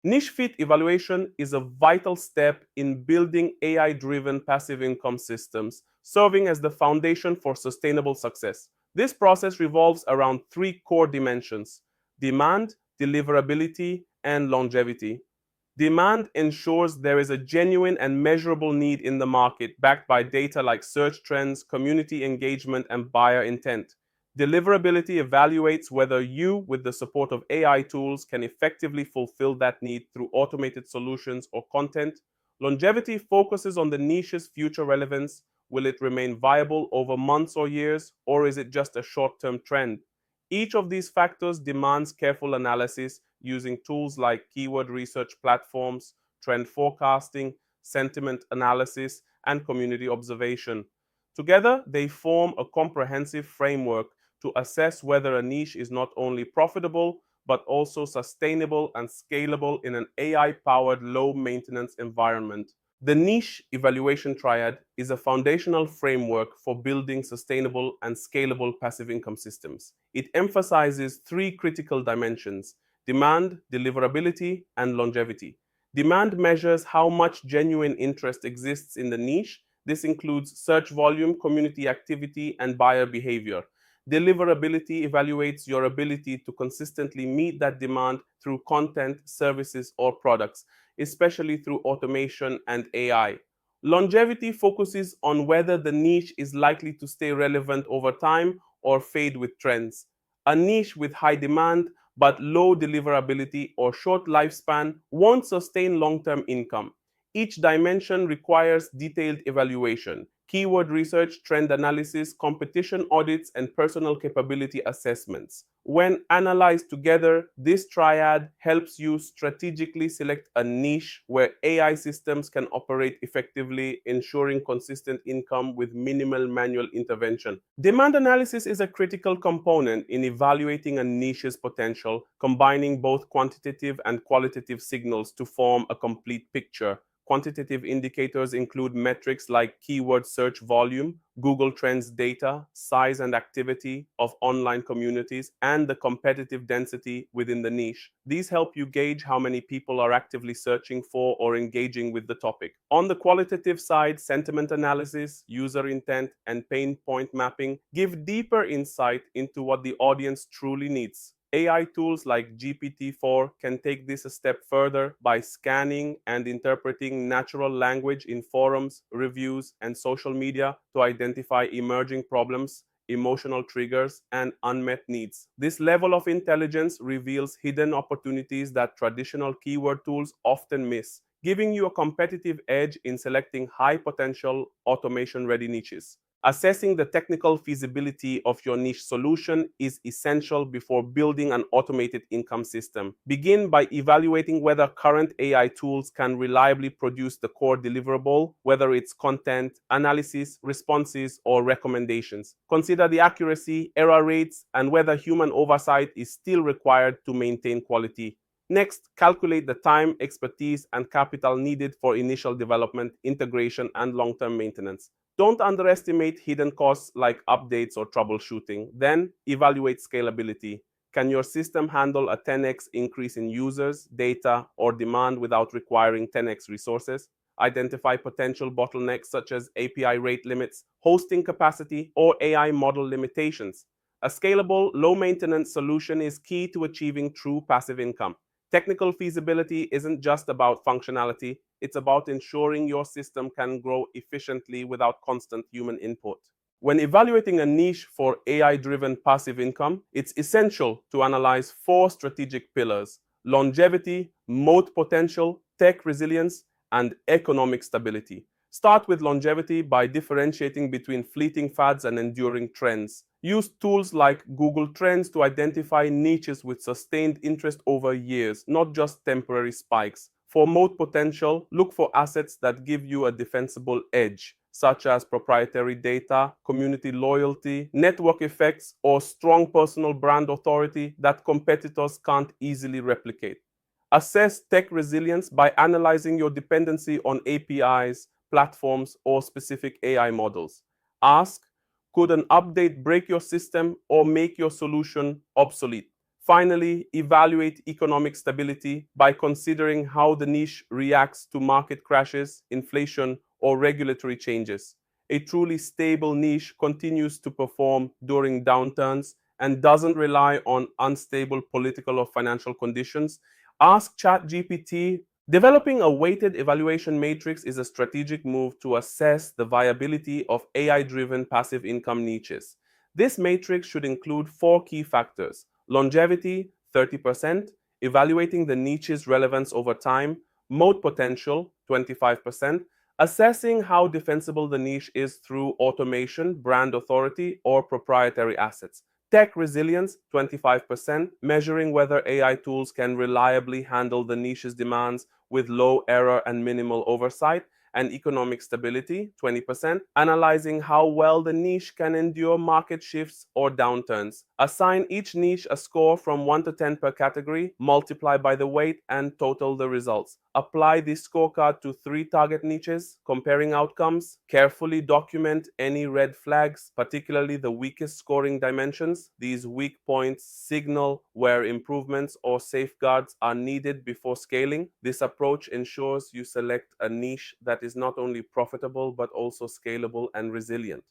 Niche fit evaluation is a vital step in building AI-driven passive income systems, serving as the foundation for sustainable success. This process revolves around three core dimensions: demand, deliverability, and longevity. Demand ensures there is a genuine and measurable need in the market, backed by data like search trends, community engagement, and buyer intent. Deliverability evaluates whether you, with the support of AI tools, can effectively fulfill that need through automated solutions or content. Longevity focuses on the niche's future relevance. Will it remain viable over months or years, or is it just a short-term trend? Each of these factors demands careful analysis using tools like keyword research platforms, trend forecasting, sentiment analysis, and community observation. Together, they form a comprehensive framework to assess whether a niche is not only profitable, but also sustainable and scalable in an AI-powered low-maintenance environment. The niche evaluation triad is a foundational framework for building sustainable and scalable passive income systems. It emphasizes three critical dimensions: demand, deliverability, and longevity. Demand measures how much genuine interest exists in the niche. This includes search volume, community activity, and buyer behavior. Deliverability evaluates your ability to consistently meet that demand through content, services, or products, especially through automation and AI. Longevity focuses on whether the niche is likely to stay relevant over time or fade with trends. A niche with high demand but low deliverability or short lifespan won't sustain long-term income. Each dimension requires detailed evaluation: keyword research, trend analysis, competition audits, and personal capability assessments. When analyzed together, this triad helps you strategically select a niche where AI systems can operate effectively, ensuring consistent income with minimal manual intervention. Demand analysis is a critical component in evaluating a niche's potential, combining both quantitative and qualitative signals to form a complete picture. Quantitative indicators include metrics like keyword search volume, Google Trends data, size and activity of online communities, and the competitive density within the niche. These help you gauge how many people are actively searching for or engaging with the topic. On the qualitative side, sentiment analysis, user intent, and pain point mapping give deeper insight into what the audience truly needs. AI tools like GPT-4 can take this a step further by scanning and interpreting natural language in forums, reviews, and social media to identify emerging problems, emotional triggers, and unmet needs. This level of intelligence reveals hidden opportunities that traditional keyword tools often miss, giving you a competitive edge in selecting high-potential automation-ready niches. Assessing the technical feasibility of your niche solution is essential before building an automated income system. Begin by evaluating whether current AI tools can reliably produce the core deliverable, whether it's content, analysis, responses, or recommendations. Consider the accuracy, error rates, and whether human oversight is still required to maintain quality. Next, calculate the time, expertise, and capital needed for initial development, integration, and long-term maintenance. Don't underestimate hidden costs like updates or troubleshooting. Then, evaluate scalability. Can your system handle a 10x increase in users, data, or demand without requiring 10x resources? Identify potential bottlenecks such as API rate limits, hosting capacity, or AI model limitations. A scalable, low-maintenance solution is key to achieving true passive income. Technical feasibility isn't just about functionality, it's about ensuring your system can grow efficiently without constant human input. When evaluating a niche for AI-driven passive income, it's essential to analyze four strategic pillars: longevity, moat potential, tech resilience, and economic stability. Start with longevity by differentiating between fleeting fads and enduring trends. Use tools like Google Trends to identify niches with sustained interest over years, not just temporary spikes. For moat potential, look for assets that give you a defensible edge, such as proprietary data, community loyalty, network effects, or strong personal brand authority that competitors can't easily replicate. Assess tech resilience by analyzing your dependency on APIs, platforms, or specific AI models. Ask, could an update break your system or make your solution obsolete? Finally, evaluate economic stability by considering how the niche reacts to market crashes, inflation, or regulatory changes. A truly stable niche continues to perform during downturns and doesn't rely on unstable political or financial conditions. Ask ChatGPT. Developing a weighted evaluation matrix is a strategic move to assess the viability of AI driven passive income niches. This matrix should include four key factors: longevity, 30%, evaluating the niche's relevance over time, moat potential, 25%, assessing how defensible the niche is through automation, brand authority, or proprietary assets. Tech resilience, 25%, measuring whether AI tools can reliably handle the niche's demands with low error and minimal oversight. And economic stability, 20%, analyzing how well the niche can endure market shifts or downturns. Assign each niche a score from 1 to 10 per category, multiply by the weight, and total the results. Apply this scorecard to 3 target niches, comparing outcomes. Carefully document any red flags, particularly the weakest scoring dimensions. These weak points signal where improvements or safeguards are needed before scaling. This approach ensures you select a niche that is not only profitable but also scalable and resilient.